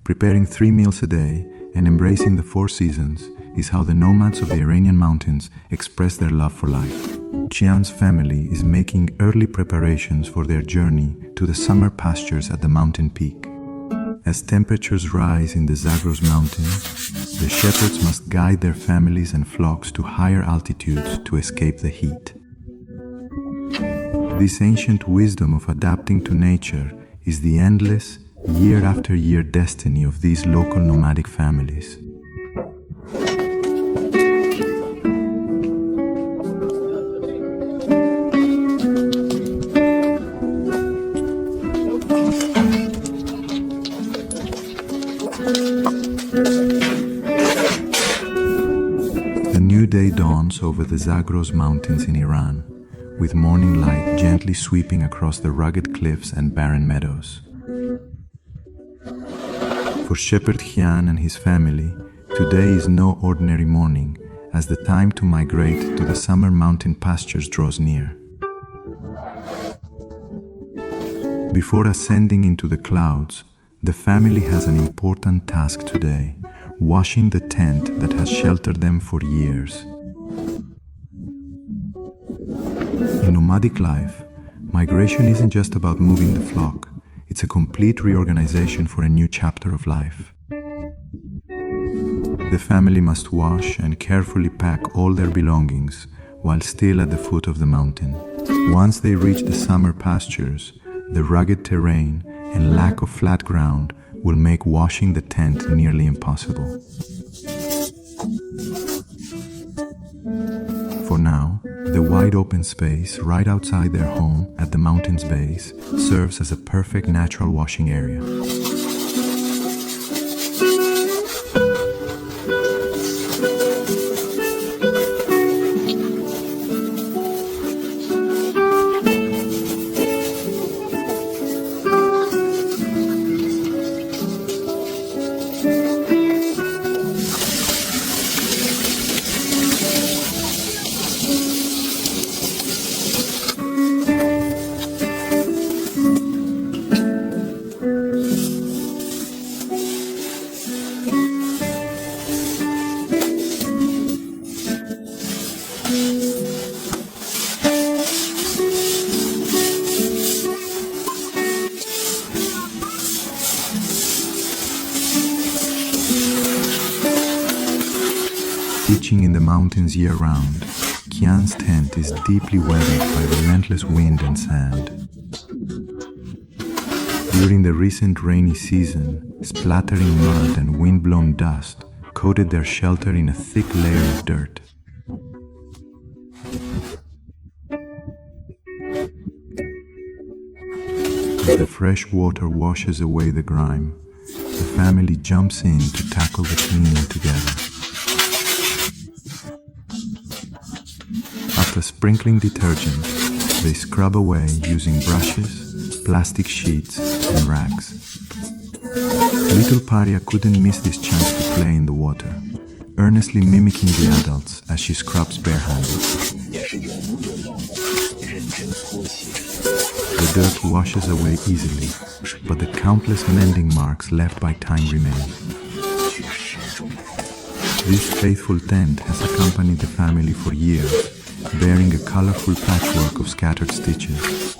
Preparing 3 meals a day and embracing the 4 seasons is how the nomads of the Iranian mountains express their love for life. Qian's family is making early preparations for their journey to the summer pastures at the mountain peak. As temperatures rise in the Zagros Mountains, the shepherds must guide their families and flocks to higher altitudes to escape the heat. This ancient wisdom of adapting to nature is the endless, year-after-year destiny of these local nomadic families. The new day dawns over the Zagros Mountains in Iran, with morning light gently sweeping across the rugged cliffs and barren meadows. For Shepherd Qian and his family, today is no ordinary morning, as the time to migrate to the summer mountain pastures draws near. Before ascending into the clouds, the family has an important task today: washing the tent that has sheltered them for years. In nomadic life, migration isn't just about moving the flock. It's a complete reorganization for a new chapter of life. The family must wash and carefully pack all their belongings while still at the foot of the mountain. Once they reach the summer pastures, the rugged terrain and lack of flat ground will make washing the tent nearly impossible. For now, the wide open space right outside their home at the mountain's base serves as a perfect natural washing area. Pitching in the mountains year-round, Qian's tent is deeply weathered by relentless wind and sand. During the recent rainy season, splattering mud and wind-blown dust coated their shelter in a thick layer of dirt. As the fresh water washes away the grime, the family jumps in to tackle the cleaning together. After sprinkling detergent, they scrub away using brushes, plastic sheets, and rags. Little Paria couldn't miss this chance to play in the water, earnestly mimicking the adults as she scrubs barehanded. The dirt washes away easily, but the countless mending marks left by time remain. This faithful tent has accompanied the family for years, bearing a colorful patchwork of scattered stitches.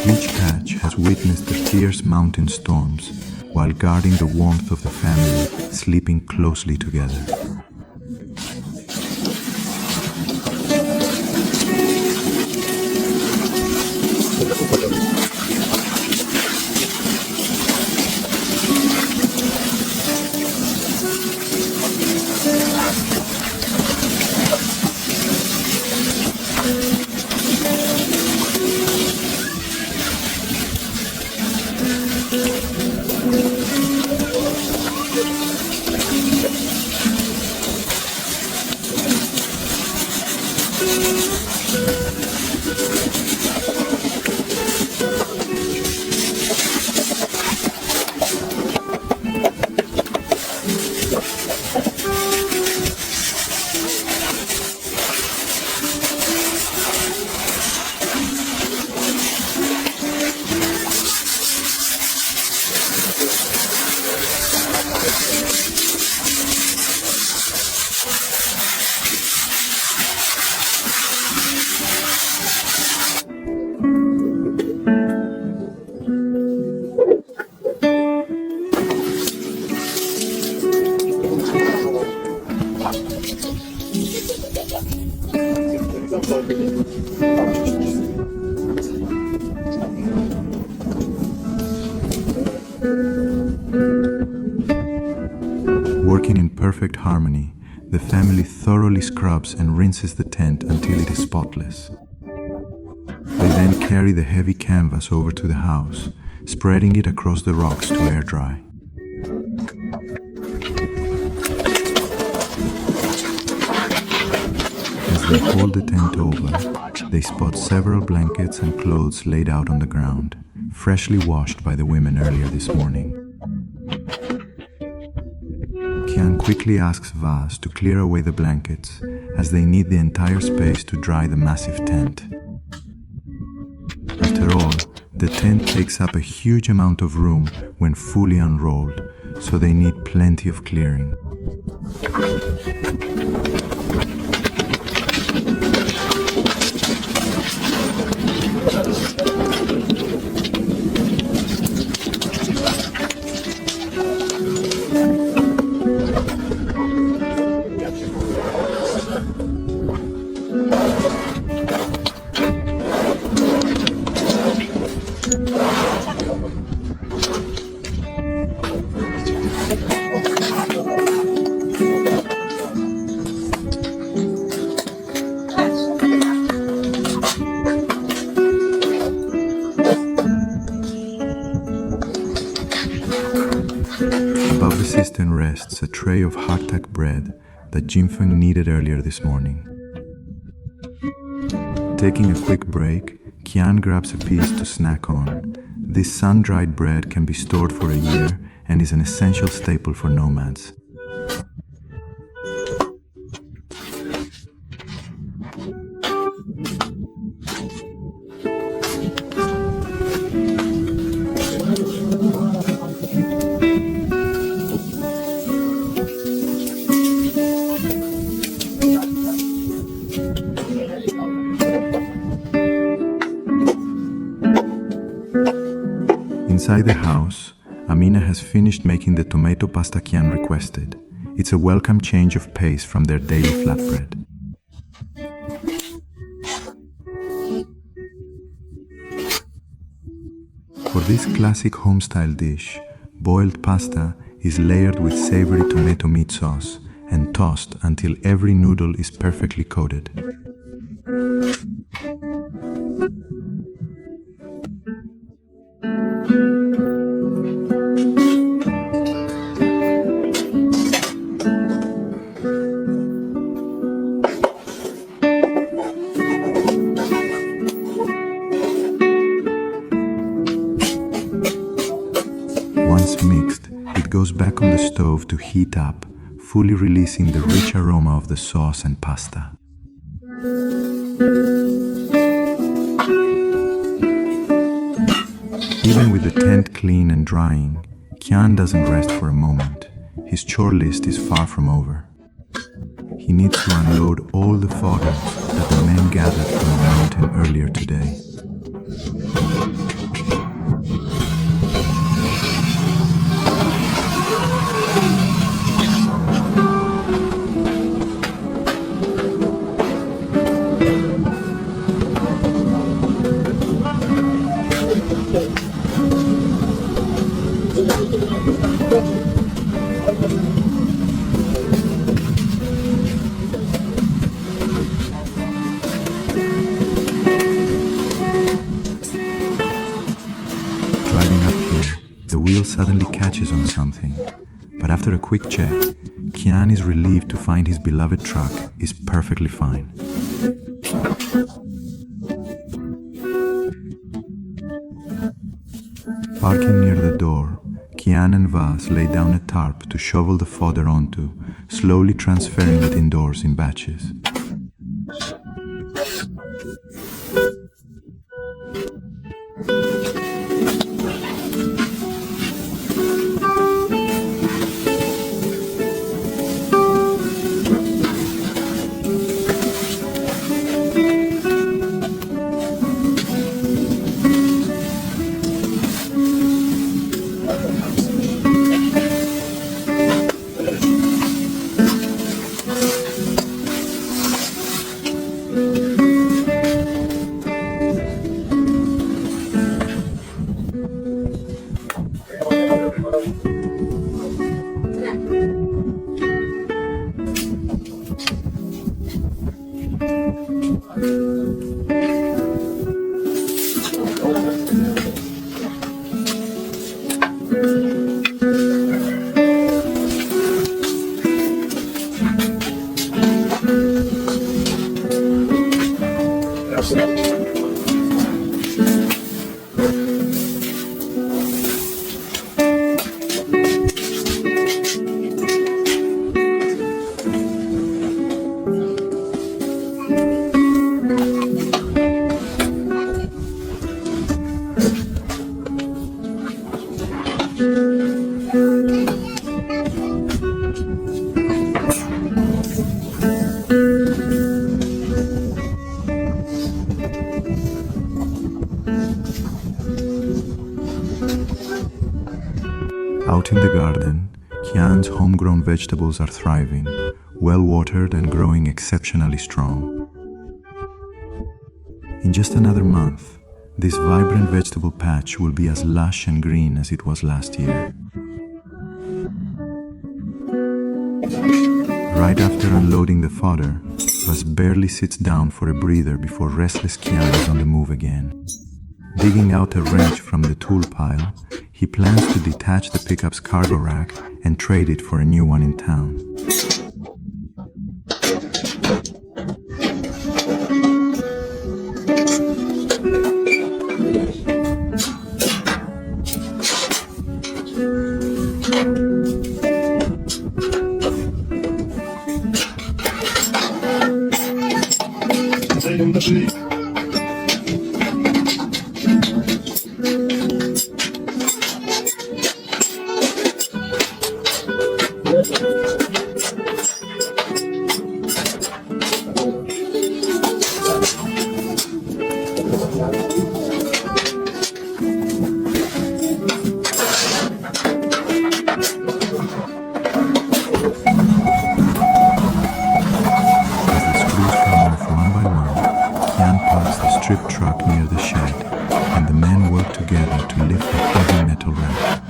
Each patch has witnessed the fierce mountain storms, while guarding the warmth of the family sleeping closely together. Working in perfect harmony, the family thoroughly scrubs and rinses the tent until it is spotless. They then carry the heavy canvas over to the house, spreading it across the rocks to air dry. As they hold the tent over, they spot several blankets and clothes laid out on the ground, freshly washed by the women earlier this morning. Kian quickly asks Vaz to clear away the blankets, as they need the entire space to dry the massive tent. After all, the tent takes up a huge amount of room when fully unrolled, so they need plenty of clearing. Above the cistern rests a tray of hardtack bread that Jimfeng needed earlier this morning. Taking a quick break, Kian grabs a piece to snack on. This sun-dried bread can be stored for a year and is an essential staple for nomads. Inside the house, Amina has finished making the tomato pasta Kian requested. It's a welcome change of pace from their daily flatbread. For this classic home-style dish, boiled pasta is layered with savory tomato meat sauce and tossed until every noodle is perfectly coated. Once mixed, it goes back on the stove to heat up, fully releasing the rich aroma of the sauce and pasta. Even with the tent clean and drying, Kian doesn't rest for a moment. His chore list is far from over. He needs to unload all the fodder that the men gathered from the mountain earlier today. Suddenly catches on something, but after a quick check, Kian is relieved to find his beloved truck is perfectly fine. Parking near the door, Kian and Vaz lay down a tarp to shovel the fodder onto, slowly transferring it indoors in batches. Out in the garden, Kian's homegrown vegetables are thriving, well-watered and growing exceptionally strong. In just another month, this vibrant vegetable patch will be as lush and green as it was last year. Right after unloading the fodder, Buzz barely sits down for a breather before restless Kian is on the move again. Digging out a wrench from the tool pile, he plans to detach the pickup's cargo rack and trade it for a new one in town. Strip truck near the shed, and the men work together to lift the heavy metal rack.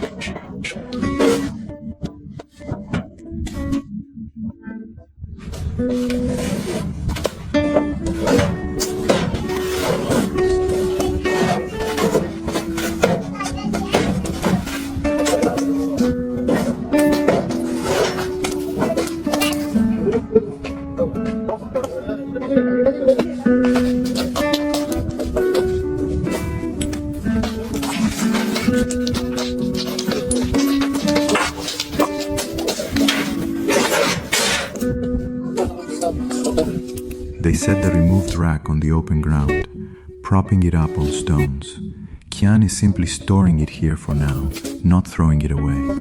They set the removed rack on the open ground, propping it up on stones. Kian is simply storing it here for now, not throwing it away.